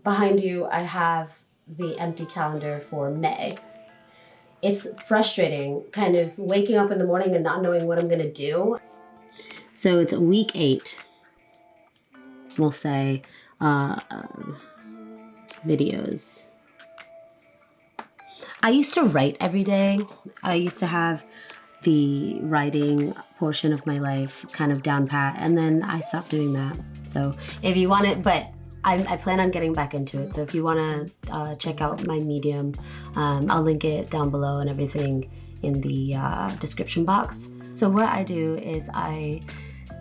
Behind you, I have the empty calendar for May. It's frustrating, kind of waking up in the morning and not knowing what I'm gonna do. So it's week 8, we'll say, videos. I used to write every day. I used to have the writing portion of my life kind of down pat, and then I stopped doing that. So if you want it, but I plan on getting back into it. So if you want to check out my Medium, I'll link it down below and everything in the description box. So what I do is I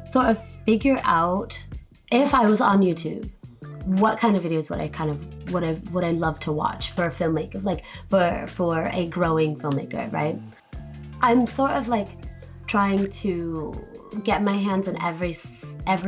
sort of figure out, if I was on YouTube, what kind of videos would I love to watch for a filmmaker, like for a growing filmmaker, right? I'm sort of like trying to get my hands on every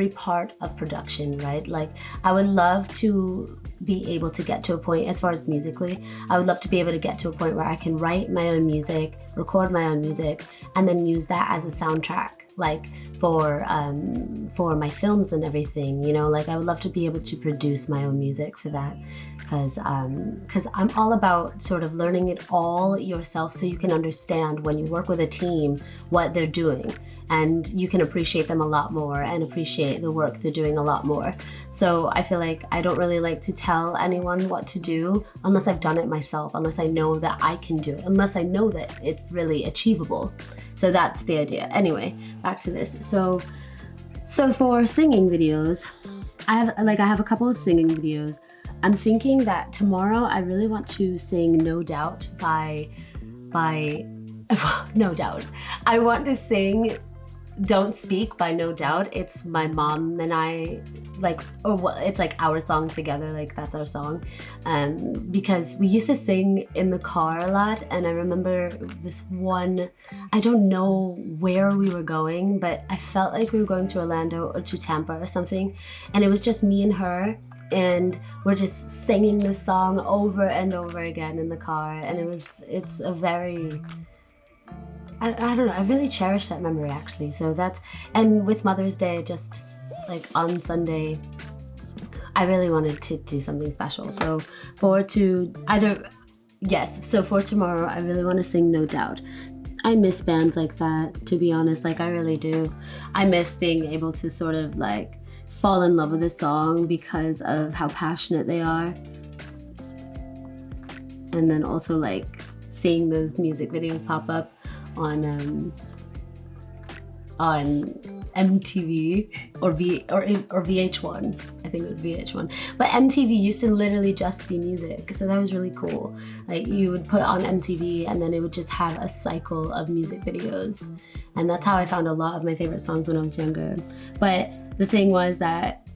part of production, right? Like I would love to be able to get to a point, as far as musically, I would love to be able to get to a point where I can write my own music, record my own music, and then use that as a soundtrack, like for my films and everything, you know. Like I would love to be able to produce my own music for that, because I'm all about sort of learning it all yourself, so you can understand when you work with a team what they're doing, and you can appreciate them a lot more and appreciate the work they're doing a lot more. So I feel like I don't really like to tell anyone what to do unless I've done it myself, unless I know that I can do it, unless I know that it's really achievable. So that's the idea. Anyway, back to this. So for singing videos, I have a couple of singing videos. I'm thinking that tomorrow I really want to sing No Doubt by No Doubt. I want to sing Don't Speak by No Doubt. It's my mom and I, it's like our song together, like that's our song. Because we used to sing in the car a lot, and I remember this one, I don't know where we were going, but I felt like we were going to Orlando or to Tampa or something, and it was just me and her, and we're just singing this song over and over again in the car, and it's a very, I don't know, I really cherish that memory actually. So that's, and with Mother's Day, just like on Sunday, I really wanted to do something special. So for tomorrow, I really want to sing No Doubt. I miss bands like that, to be honest, like I really do. I miss being able to sort of like fall in love with a song because of how passionate they are. And then also like seeing those music videos pop up on MTV or VH1. I think it was VH1. But MTV used to literally just be music, so that was really cool. Like you would put on MTV and then it would just have a cycle of music videos. And that's how I found a lot of my favorite songs when I was younger. But the thing was that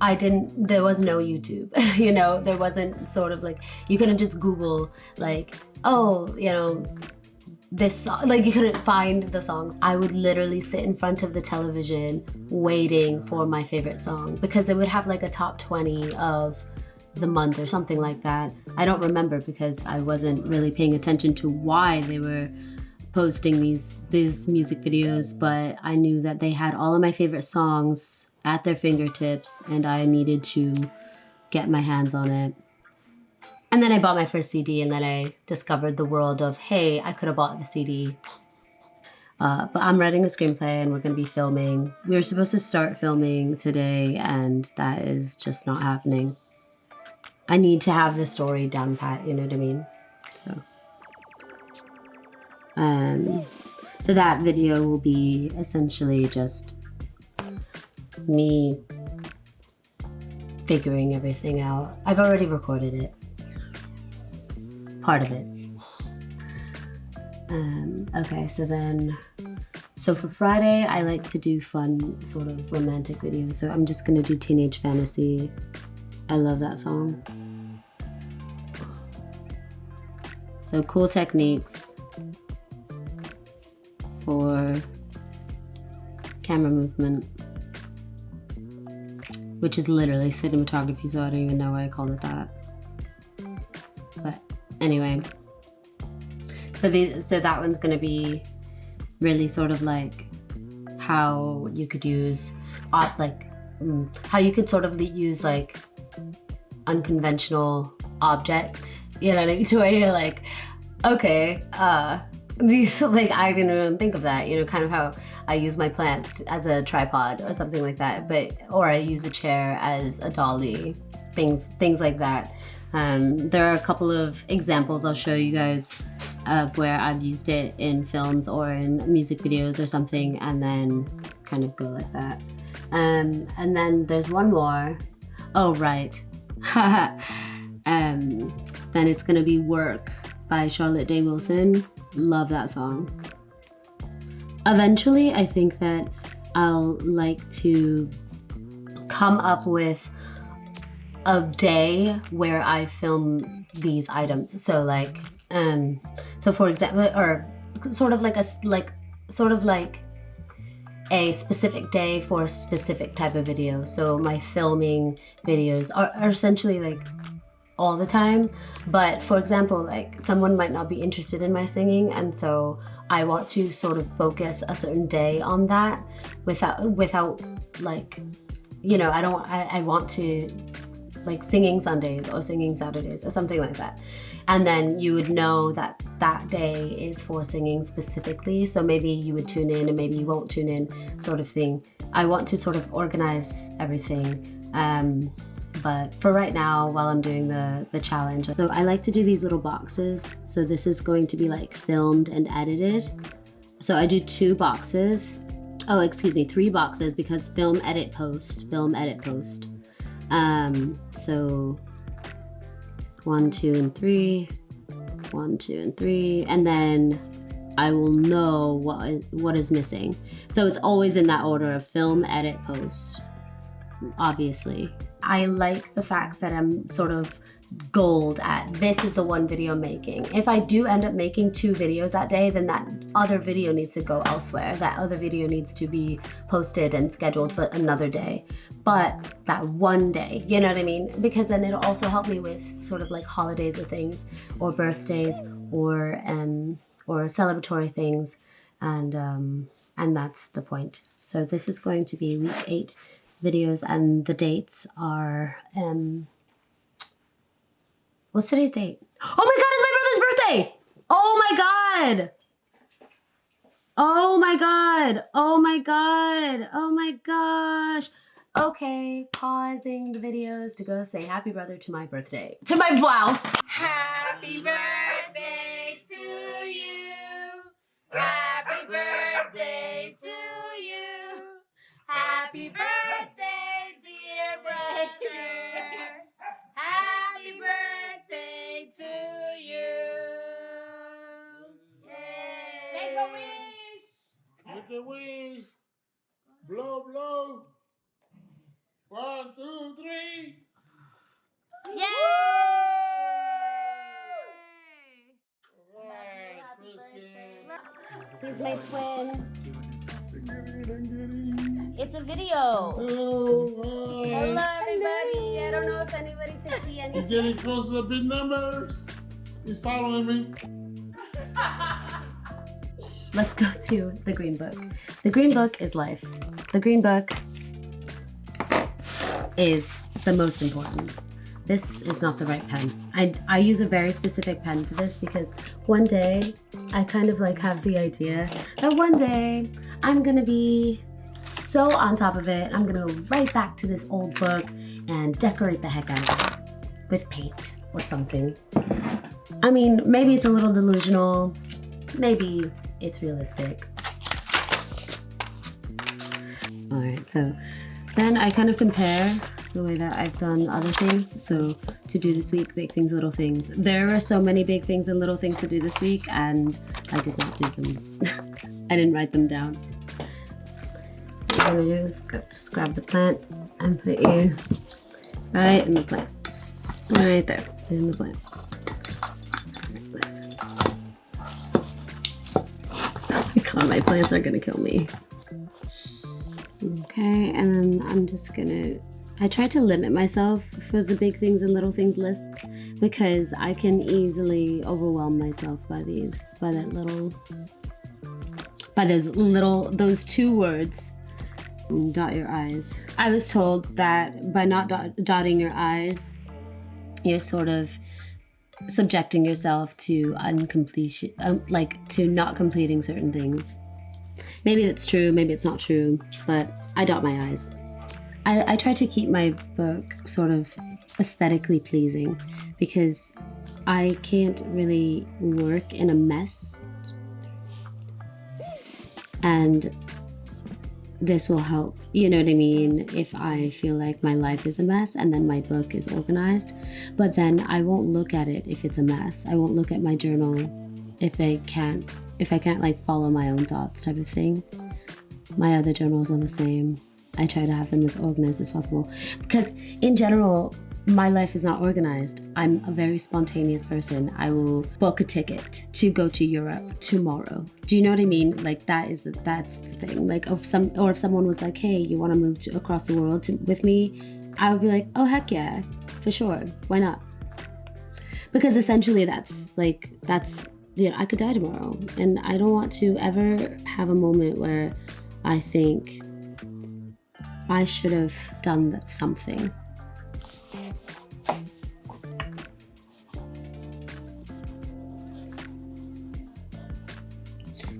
there was no YouTube, you know, there wasn't sort of like, you couldn't just Google like, oh, you know, this song, like you couldn't find the songs. I would literally sit in front of the television waiting for my favorite song, because it would have like a top 20 of the month or something like that. I don't remember because I wasn't really paying attention to why they were posting these music videos, but I knew that they had all of my favorite songs at their fingertips and I needed to get my hands on it. And then I bought my first CD, and then I discovered the world of, hey, I could have bought the CD. But I'm writing a screenplay and we're going to be filming. We were supposed to start filming today, and that is just not happening. I need to have the story down pat, you know what I mean? So that video will be essentially just me figuring everything out. I've already recorded it. Part of it. Okay, so for Friday, I like to do fun sort of romantic videos. So I'm just gonna do Teenage Fantasy. I love that song. So cool techniques for camera movement, which is literally cinematography, so I don't even know why I called it that. But anyway, so that one's gonna be really sort of like how you could use how you could sort of use like unconventional objects, you know what I mean? To where you're like, okay, these, like, I didn't even think of that, you know, kind of how I use my plants as a tripod or something like that, or I use a chair as a dolly, things like that. There are a couple of examples I'll show you guys of where I've used it in films or in music videos or something, and then kind of go like that. And then there's one more. Oh, right. Then it's gonna be Work by Charlotte Day Wilson. Love that song. Eventually, I think that I'll like to come up with a day where I film these items. So like, so for example, or sort of like a specific day for a specific type of video. So my filming videos are essentially like all the time. Like, for example, like someone might not be interested in my singing, and so I want to sort of focus a certain day on that without like, you know, I want to like singing Sundays or singing Saturdays or something like that. And then you would know that that day is for singing specifically. So maybe you would tune in and maybe you won't tune in, sort of thing. I want to sort of organize everything. But for right now, while I'm doing the challenge, so I like to do these little boxes. So this is going to be like filmed and edited. So I do 2 boxes. Oh, excuse me, 3 boxes, because film, edit, post. So 1, 2, and 3, 1, 2, and 3, and then I will know what is missing. So it's always in that order of film, edit, post, obviously. I like the fact that I'm sort of gold at this is the one video I'm making. If I do end up making 2 videos that day, then that other video needs to go elsewhere. That other video needs to be posted and scheduled for another day. But that one day, you know what I mean? Because then it'll also help me with sort of like holidays or things, or birthdays, or celebratory things, and that's the point. So this is going to be week 8 videos, and the dates are what's today's date? Oh my god, it's my brother's birthday! Oh my god! Oh my god! Oh my god! Oh my gosh! Okay, pausing the videos to go say happy brother to my birthday. To my, wow! Happy birthday to you. Happy birthday to you. Happy birthday, dear brother. Happy birthday to you. Yay. Make a wish. Make a wish. Blow, blow. 1, 2, 3. Yay! All right, Kristen. He's my twin. It's a video. Oh, hi. Hello, everybody. I don't know if anybody can see He's anything. getting close to the big numbers. He's following me. Let's go to the green book. The green book is life. The green book is the most important. This is not the right pen. I use a very specific pen for this because one day I kind of like have the idea that one day I'm gonna be so on top of it, I'm gonna go right back to this old book and decorate the heck out of it with paint or something. I mean, maybe it's a little delusional, maybe it's realistic. All right, so then I kind of compare the way that I've done other things. So to do this week, big things, little things. There are so many big things and little things to do this week, and I did not do them. I didn't write them down. What I'm gonna do is just grab the plant and put you right in the plant. Right there, in the plant. Right, listen. Oh my god, my plants are gonna kill me. Okay, and then I'm just gonna, I try to limit myself for the big things and little things lists because I can easily overwhelm myself by those 2 words. Dot your I's. I was told that by not dotting your I's, you're sort of subjecting yourself to uncompletion, like to not completing certain things. Maybe that's true, maybe it's not true, but I dot my I's. I try to keep my book sort of aesthetically pleasing because I can't really work in a mess. And this will help, you know what I mean, if I feel like my life is a mess and then my book is organized. But then I won't look at it if it's a mess. I won't look at my journal if I can't like follow my own thoughts type of thing. My other journals are the same. I try to have them as organized as possible because in general, my life is not organized. I'm a very spontaneous person. I will book a ticket to go to Europe tomorrow. Do you know what I mean? Like that's the thing. Like if someone was like, hey, you want to move across the world with me? I would be like, oh heck yeah, for sure. Why not? Because essentially that's you know, I could die tomorrow, and I don't want to ever have a moment where I think I should have done something.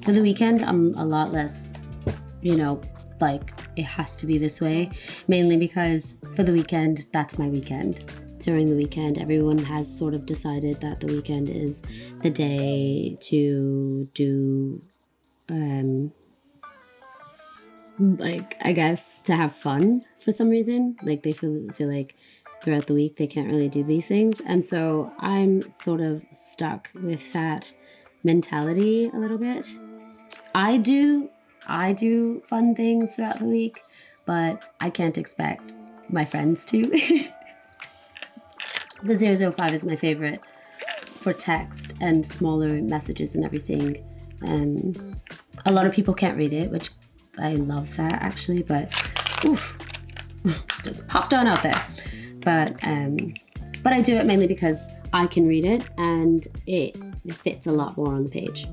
For the weekend, I'm a lot less, you know, like it has to be this way, mainly because for the weekend, that's my weekend. During the weekend, everyone has sort of decided that the weekend is the day to do, like, I guess, to have fun for some reason. Like they feel like throughout the week they can't really do these things. And so I'm sort of stuck with that mentality a little bit. I do fun things throughout the week, but I can't expect my friends to. The 005 is my favorite for text and smaller messages and everything. A lot of people can't read it, which I love that actually, but oof, just popped on out there. But I do it mainly because I can read it and it fits a lot more on the page.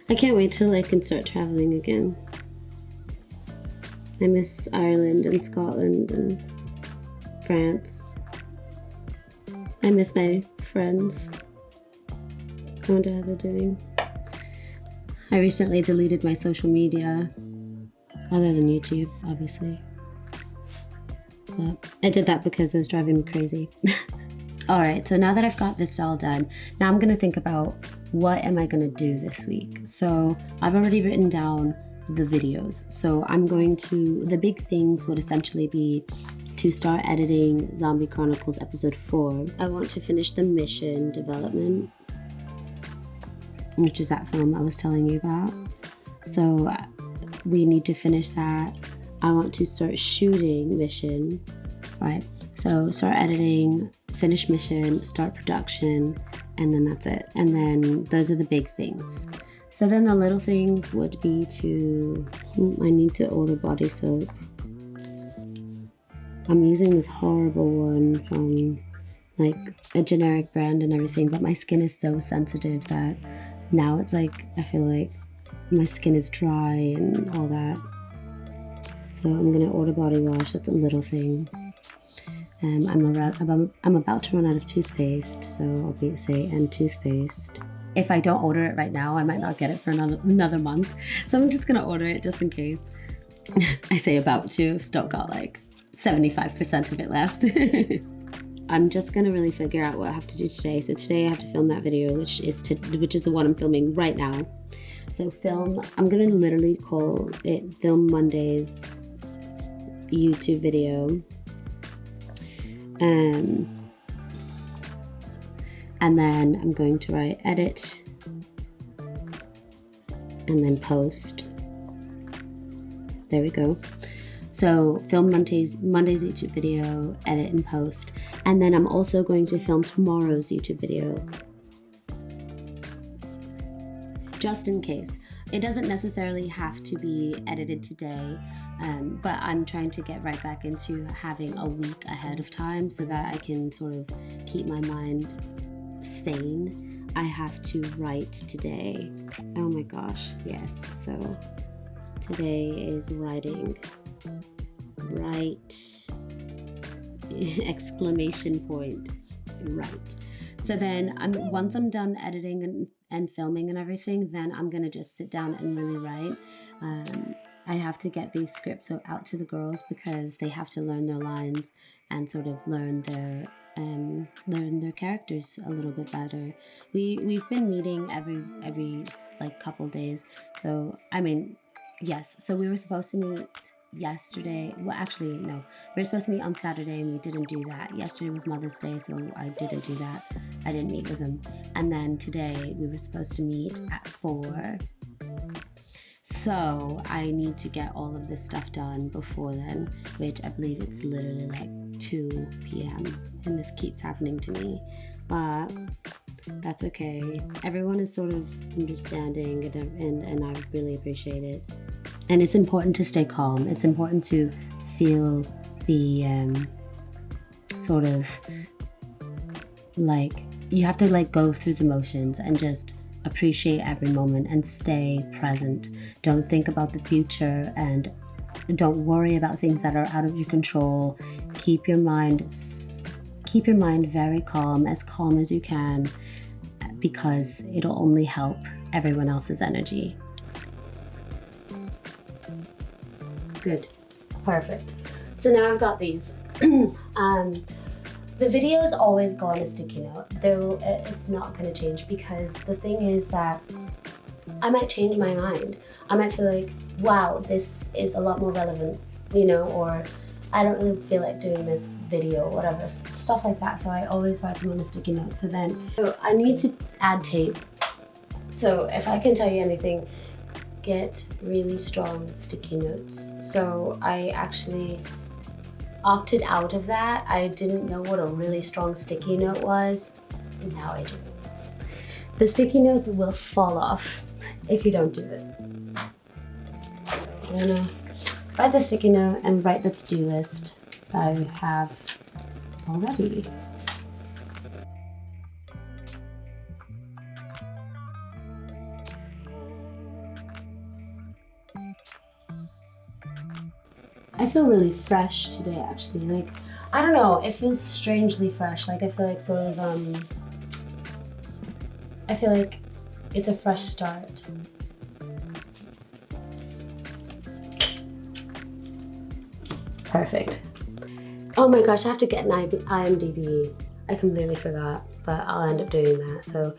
I can't wait till I can start traveling again. I miss Ireland and Scotland and France. I miss my friends. I wonder how they're doing. I recently deleted my social media, other than YouTube, obviously. But I did that because it was driving me crazy. Alright, so now that I've got this all done, now I'm gonna think about what am I gonna do this week. So I've already written down the videos. So I'm going to, the big things would essentially be to start editing Zombie Chronicles episode 4. I want to finish the mission development, which is that film I was telling you about. So we need to finish that. I want to start shooting mission, right? So start editing, finish mission, start production, and then that's it. And then those are the big things. So then the little things would be I need to order body soap. I'm using this horrible one from like a generic brand and everything, but my skin is so sensitive that now it's like, I feel like my skin is dry and all that. So I'm gonna order body wash, that's a little thing. I'm about to run out of toothpaste, so I'll say and toothpaste. If I don't order it right now, I might not get it for another month. So I'm just gonna order it just in case. I say about to, still got like 75% of it left. I'm just gonna really figure out what I have to do today. So today I have to film that video, which is the one I'm filming right now. So I'm gonna literally call it Film Monday's YouTube video. And then I'm going to write edit and then post. There we go. So film Monday's YouTube video, edit and post. And then I'm also going to film tomorrow's YouTube video. Just in case. It doesn't necessarily have to be edited today, but I'm trying to get right back into having a week ahead of time so that I can sort of keep my mind sane I have to write today. Oh my gosh, yes. So today is writing. Write, exclamation point, write. So then once I'm done editing and filming and everything, then I'm gonna just sit down and really write. I have to get these scripts out to the girls because they have to learn their lines and sort of learn their characters a little bit better. We've been meeting every like couple days. So I mean, yes. So we were supposed to meet yesterday. Well, actually, no. We were supposed to meet on Saturday and we didn't do that. Yesterday was Mother's Day, so I didn't do that. I didn't meet with them. And then today we were supposed to meet at 4. So I need to get all of this stuff done before then, which I believe it's literally like 2 p.m. and this keeps happening to me. But that's okay. Everyone is sort of understanding and I really appreciate it. And it's important to stay calm. It's important to feel the sort of like, you have to like go through the motions and just appreciate every moment and stay present. Don't think about the future and don't worry about things that are out of your control. Keep your mind very calm as you can, because it'll only help everyone else's energy. Good. Perfect. So now I've got these. The videos always go on a sticky note, though it's not going to change, because the thing is that I might change my mind. I might feel like, wow, this is a lot more relevant, you know, or I don't really feel like doing this video, whatever, stuff like that. So I always write them on a sticky note. So I need to add tape. So if I can tell you anything, get really strong sticky notes. So I actually opted out of that. I didn't know what a really strong sticky note was. Now I do. The sticky notes will fall off if you don't do it. I'm gonna write the sticky note and write the to-do list that I have already. I feel really fresh today, actually. Like, I don't know, it feels strangely fresh. Like, I feel like sort of, I feel like it's a fresh start. Perfect. Oh my gosh, I have to get an IMDb. I completely forgot, but I'll end up doing that. So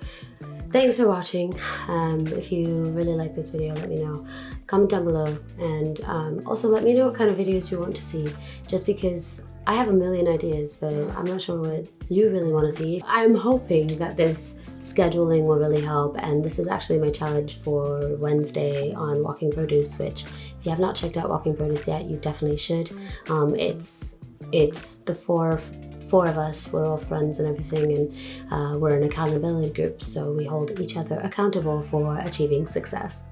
thanks for watching. If you really like this video, let me know. Comment down below, and also let me know what kind of videos you want to see, just because I have a million ideas, but I'm not sure what you really want to see. I'm hoping that this scheduling will really help, and this was actually my challenge for Wednesday on Walking Produce, which if you have not checked out Walking Produce yet, you definitely should. It's the four of us, we're all friends and everything, and we're an accountability group, so we hold each other accountable for achieving success.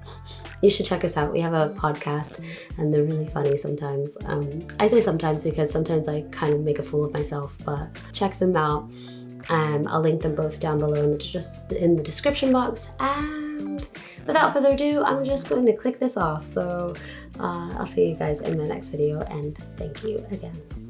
You should check us out. We have a podcast and they're really funny sometimes. I say sometimes because sometimes I kind of make a fool of myself, but check them out. I'll link them both down below in the description box. And without further ado, I'm just going to click this off. So I'll see you guys in my next video, and thank you again.